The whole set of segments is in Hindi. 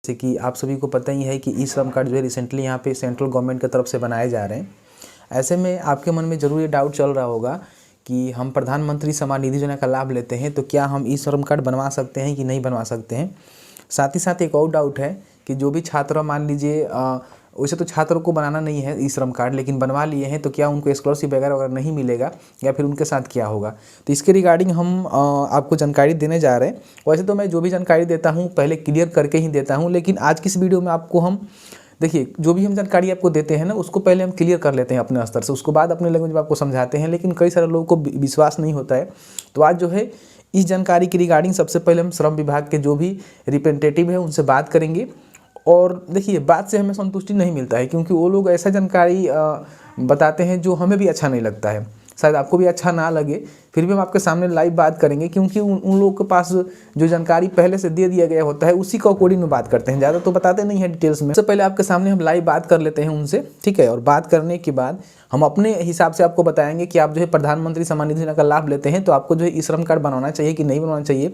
जैसे कि आप सभी को पता ही है कि ई श्रम कार्ड जो है रिसेंटली यहाँ पे सेंट्रल गवर्नमेंट की तरफ से बनाए जा रहे हैं। ऐसे में आपके मन में ज़रूर ये डाउट चल रहा होगा कि हम प्रधानमंत्री सम्मान निधि योजना का लाभ लेते हैं तो क्या हम ई श्रम कार्ड बनवा सकते हैं कि नहीं बनवा सकते हैं। साथ ही साथ एक और डाउट है कि जो भी छात्र मान लीजिए वैसे तो छात्रों को बनाना नहीं है ई श्रम कार्ड, लेकिन बनवा लिए हैं तो क्या उनको स्कॉलरशिप वगैरह वगैरह नहीं मिलेगा या फिर उनके साथ क्या होगा। तो इसके रिगार्डिंग हम आपको जानकारी देने जा रहे हैं। वैसे तो मैं जो भी जानकारी देता हूँ पहले क्लियर करके ही देता हूँ, लेकिन आज की इस वीडियो में आपको हम देखिए जो भी हम जानकारी आपको देते हैं ना उसको पहले हम क्लियर कर लेते हैं अपने स्तर से, उसको बाद अपने लैंग्वेज में आपको समझाते हैं। लेकिन कई सारे लोगों को विश्वास नहीं होता है, तो आज जो है इस जानकारी की रिगार्डिंग सबसे पहले हम श्रम विभाग के जो भी रिप्रेजेंटेटिव है उनसे बात करेंगे। और देखिए बात से हमें संतुष्टि नहीं मिलता है, क्योंकि वो लोग ऐसा जानकारी बताते हैं जो हमें भी अच्छा नहीं लगता है, शायद आपको भी अच्छा ना लगे, फिर भी हम आपके सामने लाइव बात करेंगे, क्योंकि उन लोगों के पास जो जानकारी पहले से दे दिया गया होता है उसी का अकॉर्डिंग में बात करते हैं, ज़्यादा तो बताते नहीं हैं डिटेल्स में। सबसे पहले आपके सामने हम लाइव बात कर लेते हैं उनसे, ठीक है। और बात करने के बाद हम अपने हिसाब से आपको बताएंगे कि आप जो है प्रधानमंत्री सम्मान निधि योजना का लाभ लेते हैं तो आपको जो है ई श्रम कार्ड बनवाना चाहिए कि नहीं बनवाना चाहिए,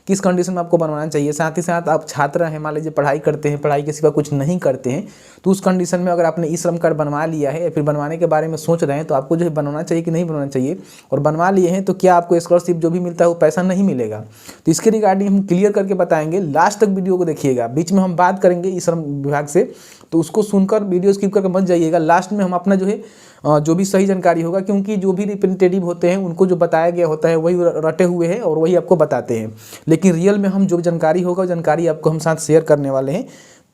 किस कंडीशन में आपको बनवाना चाहिए। साथ ही साथ आप छात्र हैं, मान लीजिए पढ़ाई करते हैं, पढ़ाई के सिवा कुछ नहीं करते हैं, तो उस कंडीशन में अगर आपने ई श्रम कार्ड बनवा लिया है या फिर बनवाने के बारे में सोच रहे हैं तो आपको जो है बनवाना चाहिए कि नहीं बनवाना चाहिए। और बनवा लिए हैं तो क्या आपको स्कॉलरशिप जो भी मिलता है वो पैसा नहीं मिलेगा। तो इसके रिगार्डिंग हम क्लियर करके बताएंगे, लास्ट तक वीडियो को देखिएगा। बीच में हम बात करेंगे ई श्रम विभाग से, तो उसको सुनकर वीडियो स्किप करके मत जाइएगा। लास्ट में हम अपना जो है जो भी सही जानकारी होगा, क्योंकि जो भी रिप्रेजेंटेटिव होते हैं उनको जो बताया गया होता है वही रटे हुए हैं और वही आपको बताते हैं, लेकिन रियल में हम जो जानकारी होगा जानकारी आपको हम साथ शेयर करने वाले हैं।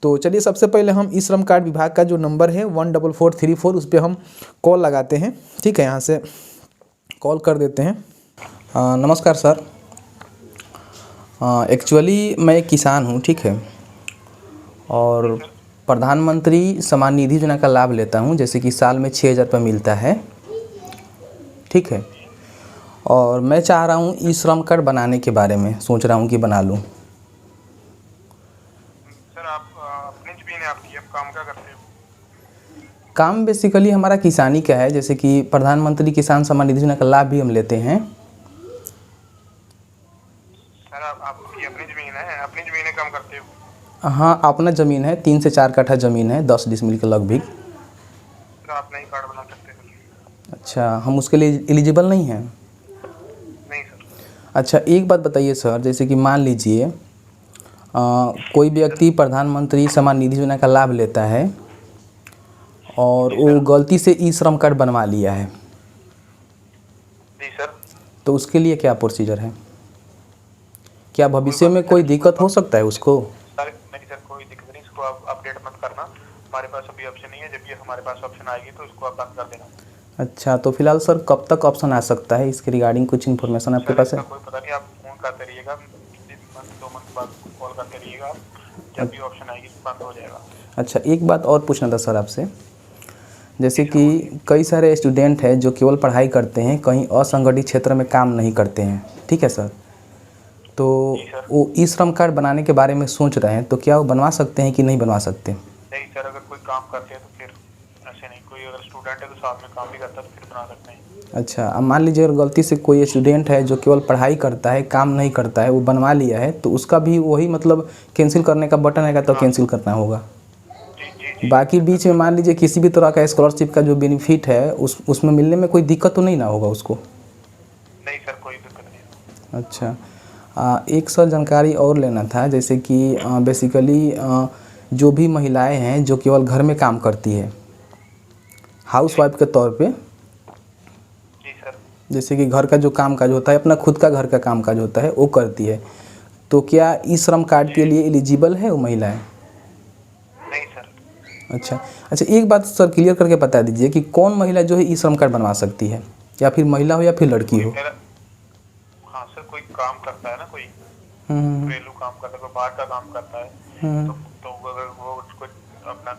तो चलिए सबसे पहले हम ई श्रम कार्ड विभाग का जो नंबर है 14434 उस पर हम कॉल लगाते हैं, ठीक है। यहाँ से कॉल कर देते हैं। नमस्कार सर, एक्चुअली मैं एक किसान हूँ, ठीक है, और प्रधानमंत्री सम्मान निधि योजना का लाभ लेता हूँ, जैसे कि साल में 6,000 रुपये मिलता है, ठीक है। और मैं चाह रहा हूँ ई श्रम कार्ड बनाने के बारे में सोच रहा हूँ कि बना लूँ। सर आप अपनी ज़मीन है आपकी, आप काम क्या करते हो? काम बेसिकली हमारा किसानी का है, जैसे कि प्रधानमंत्री किसान सम्मान निधि योजना का लाभ भी हम लेते हैं। सर आपकी अपनी ज़मीन है, अपनी ज़मीन है, काम करते हो? हाँ अपना ज़मीन है, 3 से 4 कट्ठा ज़मीन है, 10 डिसमिल के लगभग। सर आप नहीं कार्ड बना सकते सर। अच्छा, हम उसके लिए एलिजिबल नहीं हैं? नहीं सर। अच्छा एक बात बताइए सर, जैसे कि मान लीजिए कोई व्यक्ति प्रधानमंत्री सम्मान निधि योजना का लाभ लेता है और वो गलती से ई श्रम कार्ड बनवा लिया है, जी सर। तो उसके लिए क्या प्रोसीजर है? क्या भविष्य में कोई दिक्कत हो सकता है उसको? सर नहीं सर, कोई दिक्कत नहीं, इसको आप अपडेट मत करना, हमारे पास अभी ऑप्शन नहीं है, जब ये हमारे पास ऑप्शन आएगी तो उसको आप बंद कर देना। अच्छा, तो फिलहाल सर कब तक ऑप्शन आ सकता है, इसके रिगार्डिंग कुछ इन्फॉर्मेशन आपके पास है? कोई पता नहीं, आप फ़ोन करते रहिएगा, 2 मंथ बाद कॉल करते रहिएगा, जब भी ऑप्शन आएगी तो बंद हो जाएगा। अच्छा एक बात और पूछना था सर आपसे, जैसे कि कई सारे स्टूडेंट हैं जो केवल पढ़ाई करते हैं, कहीं असंगठित क्षेत्र में काम नहीं करते हैं, ठीक है सर, तो वो ई श्रम कार्ड बनाने के बारे में सोच रहे हैं, तो क्या वो बनवा सकते हैं कि नहीं बनवा सकते? नहीं सर, अगर कोई काम करते हैं तो फिर ऐसे नहीं, कोई अगर स्टूडेंट है तो साथ में काम भी करता है तो फिर बना सकते हैं। अच्छा, अब मान लीजिए अगर गलती से कोई स्टूडेंट है जो केवल पढ़ाई करता है, काम नहीं करता है, वो बनवा लिया है, तो उसका भी वही मतलब कैंसिल करने का बटन आएगा तो कैंसिल करना होगा। बाकी बीच में मान लीजिए किसी भी तरह का स्कॉलरशिप का जो बेनिफिट है उसमें मिलने में कोई दिक्कत तो नहीं ना होगा उसको? नहीं सर, कोई दिक्कत नहीं। अच्छा एक सर जानकारी और लेना था, जैसे कि बेसिकली जो भी महिलाएं हैं जो केवल घर में काम करती है हाउसवाइफ के तौर पे, जी सर। जैसे कि घर का जो काम काज होता है, अपना खुद का घर का काम काज होता है वो करती है, तो क्या ई श्रम कार्ड के लिए एलिजिबल है वो महिलाएं? नहीं सर। अच्छा एक बात सर क्लियर करके बता दीजिए कि कौन महिला जो है ई श्रम कार्ड बनवा सकती है, या फिर महिला हो या फिर लड़की हो? हाँ सर, कोई काम करता है ना, कोई घरेलू काम करता है, कोई बाहर का काम करता है, तो अगर वो उसको अपना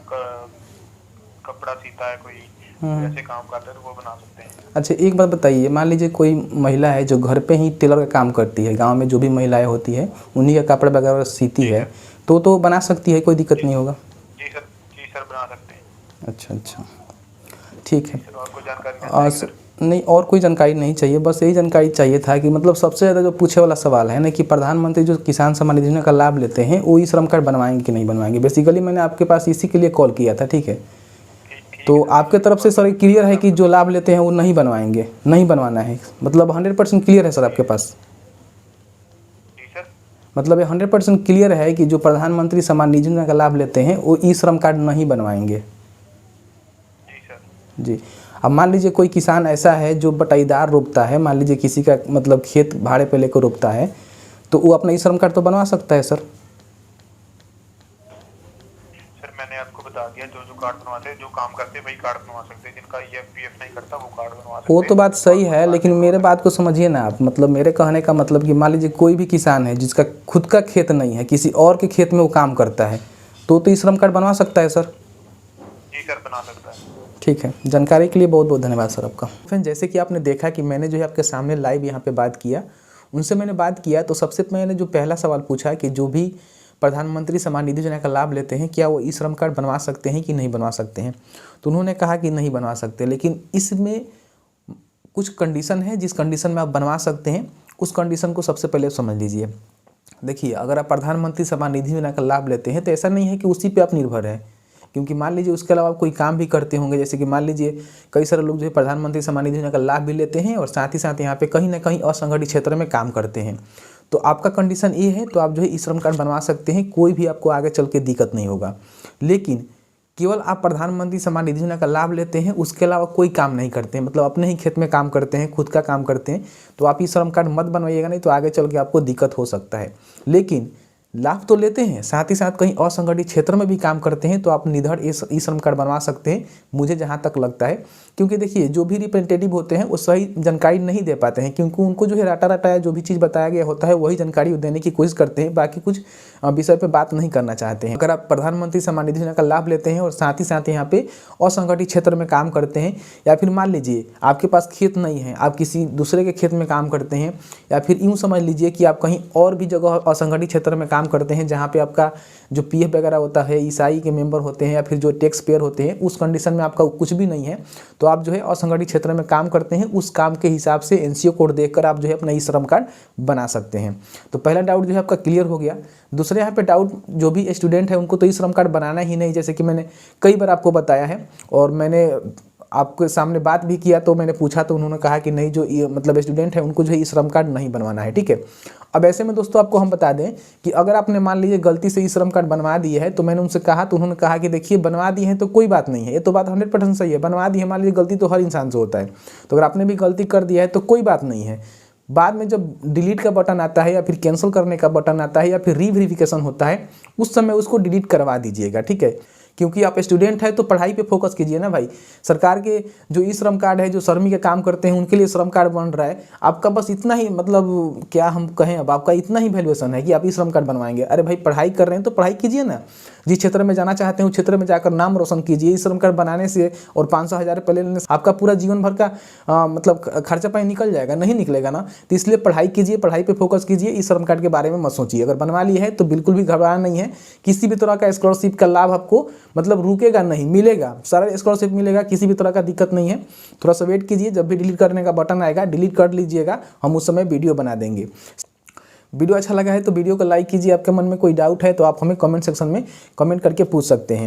कपड़ा सीता है, कोई ऐसे काम करता है तो वो बना सकते हैं। अच्छा एक बात बताइए, मान लीजिए कोई महिला है जो घर पे ही टेलर का काम करती है, गांव में जो भी महिलाएं होती है उन्हीं का कपड़ा वगैरह सीती है, तो बना सकती है, कोई दिक्कत नहीं होगा? जी सर, बना सकते हैं। अच्छा ठीक है। आपको जानकारी नहीं, और कोई जानकारी नहीं चाहिए, बस यही जानकारी चाहिए था कि मतलब सबसे ज़्यादा जो पूछे वाला सवाल है ना कि प्रधानमंत्री जो किसान सम्मान निधि योजना का लाभ लेते हैं वो ई श्रम कार्ड बनवाएंगे कि नहीं बनवाएंगे। बेसिकली मैंने आपके पास इसी के लिए कॉल किया था, ठीक है। तो आपके तरफ से सर क्लियर है कि जो लाभ लेते हैं वो नहीं बनवाएंगे, नहीं बनवाना है, मतलब 100% क्लियर है सर आपके पास? जी सर। मतलब ये 100% क्लियर है कि जो प्रधानमंत्री सम्मान निधि योजना का लाभ लेते हैं वो ई श्रम कार्ड नहीं बनवाएंगे? जी सर। जी। अब मान लीजिए कोई किसान ऐसा है जो बटाईदार रोपता है, मान लीजिए किसी का मतलब खेत भाड़े पे लेकर रोपता है, तो वो अपना ई श्रम कार्ड तो बनवा सकता है सर? सर मैंने आपको बता दिया, जो जो कार्ड बनवाते हैं, जो काम करते हैं वही कार्ड बनवा सकते हैं। जिनका EFPF नहीं करता वो कार्ड बनवा सकते हैं। वो तो बात सही है, लेकिन मेरे बात को समझिए ना आप। मतलब मेरे कहने का मतलब कि मान लीजिए कोई भी किसान है जिसका खुद का खेत नहीं है, किसी और के खेत में वो काम करता है, तो ई श्रम कार्ड बनवा सकता है सर? जी सर, बना सकता है। ठीक है, जानकारी के लिए बहुत बहुत धन्यवाद सर आपका। फ्रेंड, जैसे कि आपने देखा कि मैंने जो है आपके सामने लाइव यहाँ पे बात किया, उनसे मैंने बात किया तो सबसे मैंने जो पहला सवाल पूछा कि जो भी प्रधानमंत्री सम्मान निधि योजना का लाभ लेते हैं क्या वो ई श्रम कार्ड बनवा सकते हैं कि नहीं बनवा सकते हैं। तो उन्होंने कहा कि नहीं बनवा सकते, लेकिन इसमें कुछ कंडीशन है, जिस कंडीशन में आप बनवा सकते हैं उस कंडीशन को सबसे पहले समझ लीजिए। देखिए, अगर आप प्रधानमंत्री सम्मान निधि योजना का लाभ लेते हैं तो ऐसा नहीं है कि उसी पे आप निर्भर है, क्योंकि मान लीजिए उसके अलावा आप कोई काम भी करते होंगे। जैसे कि मान लीजिए कई सारे लोग जो है प्रधानमंत्री सम्मान निधि योजना का लाभ भी लेते हैं और साथ ही साथ यहाँ पे कहीं ना कहीं असंगठित क्षेत्र में काम करते हैं। तो आपका कंडीशन ये है तो आप जो है ई श्रम कार्ड बनवा सकते हैं, कोई भी आपको आगे चल के दिक्कत नहीं होगा। लेकिन केवल आप प्रधानमंत्री सम्मान निधि योजना का लाभ लेते हैं, उसके अलावा कोई काम नहीं करते हैं, मतलब अपने ही खेत में काम करते हैं, खुद का काम करते हैं, तो आप ई श्रम कार्ड मत बनवाइएगा, नहीं तो आगे चल के आपको दिक्कत हो सकता है। लेकिन लाभ तो लेते हैं, साथ ही साथ कहीं असंगठित क्षेत्र में भी काम करते हैं, तो आप निधड़ ई श्रम कार्ड बनवा सकते हैं, मुझे जहाँ तक लगता है। क्योंकि देखिए, जो भी रिप्रेजेंटेटिव होते हैं वो सही जानकारी नहीं दे पाते हैं, क्योंकि उनको जो है रटा रटाया जो भी चीज़ बताया गया होता है वही जानकारी देने की कोशिश करते हैं, बाकी कुछ विषय पे बात नहीं करना चाहते हैं। अगर आप प्रधानमंत्री सम्मान निधि योजना का लाभ लेते हैं और साथ ही साथ यहाँ पे असंगठित क्षेत्र में काम करते हैं, या फिर मान लीजिए आपके पास खेत नहीं है, आप किसी दूसरे के खेत में काम करते हैं, या फिर यूँ समझ लीजिए कि आप कहीं और भी जगह असंगठित क्षेत्र में काम करते हैं जहाँ पे आपका जो PF वगैरह होता है, ईसाई के मेंबर होते हैं, या फिर जो टैक्स पेयर होते हैं, उस कंडीशन में आपका कुछ भी नहीं है, तो आप जो है असंगठित क्षेत्र में काम करते हैं, उस काम के हिसाब से NCO कोड देखकर आप जो है अपना ई श्रम कार्ड बना सकते हैं। तो पहला डाउट जो है आपका क्लियर हो गया। दूसरे यहाँ पे डाउट, जो भी स्टूडेंट है उनको तो ई श्रम कार्ड बनाना ही नहीं, जैसे कि मैंने कई बार आपको बताया है और मैंने आपके सामने बात भी किया, तो मैंने पूछा तो उन्होंने कहा कि नहीं, जो मतलब स्टूडेंट है उनको जो है ई श्रम कार्ड नहीं बनवाना है, ठीक है। अब ऐसे में दोस्तों आपको हम बता दें कि अगर आपने मान लीजिए गलती से ई श्रम कार्ड बनवा दिए है, तो मैंने उनसे कहा तो उन्होंने कहा कि देखिए बनवा दिए हैं तो कोई बात नहीं है, ये तो बात 100% सही है, बनवा दिए, मान लीजिए गलती तो हर इंसान से होता है, तो अगर आपने भी गलती कर दिया है तो कोई बात नहीं है। बाद में जब डिलीट का बटन आता है या फिर कैंसिल करने का बटन आता है या फिर रीवेरिफिकेशन होता है, उस समय उसको डिलीट करवा दीजिएगा, ठीक है। क्योंकि आप स्टूडेंट है तो पढ़ाई पे फोकस कीजिए ना भाई। सरकार के जो ई श्रम कार्ड है, जो श्रमिक के काम करते हैं उनके लिए श्रम कार्ड बन रहा है, आपका बस इतना ही, मतलब क्या हम कहें, अब आपका इतना ही वैल्यूएशन है कि आप ई श्रम कार्ड बनवाएंगे। अरे भाई, पढ़ाई कर रहे हैं तो पढ़ाई कीजिए ना, जिस क्षेत्र में जाना चाहते हैं उस क्षेत्र में जाकर नाम रोशन कीजिए। ई श्रम कार्ड बनाने से और 500-1000 रुपये लेने से आपका पूरा जीवन भर का मतलब खर्चा पानी निकल जाएगा? नहीं निकलेगा ना। तो इसलिए पढ़ाई कीजिए, पढ़ाई पे फोकस कीजिए, ई श्रम कार्ड के बारे में मत सोचिए। अगर बनवा ली है तो बिल्कुल भी घबराना नहीं है, किसी भी तरह का स्कॉलरशिप का लाभ आपको मतलब रुकेगा नहीं, मिलेगा, सारा स्कॉलरशिप मिलेगा, किसी भी तरह का दिक्कत नहीं है। थोड़ा सा वेट कीजिए, जब भी डिलीट करने का बटन आएगा डिलीट कर लीजिएगा, हम उस समय वीडियो बना देंगे। वीडियो अच्छा लगा है तो वीडियो को लाइक कीजिए। आपके मन में कोई डाउट है तो आप हमें कमेंट सेक्शन में कमेंट करके पूछ सकते हैं।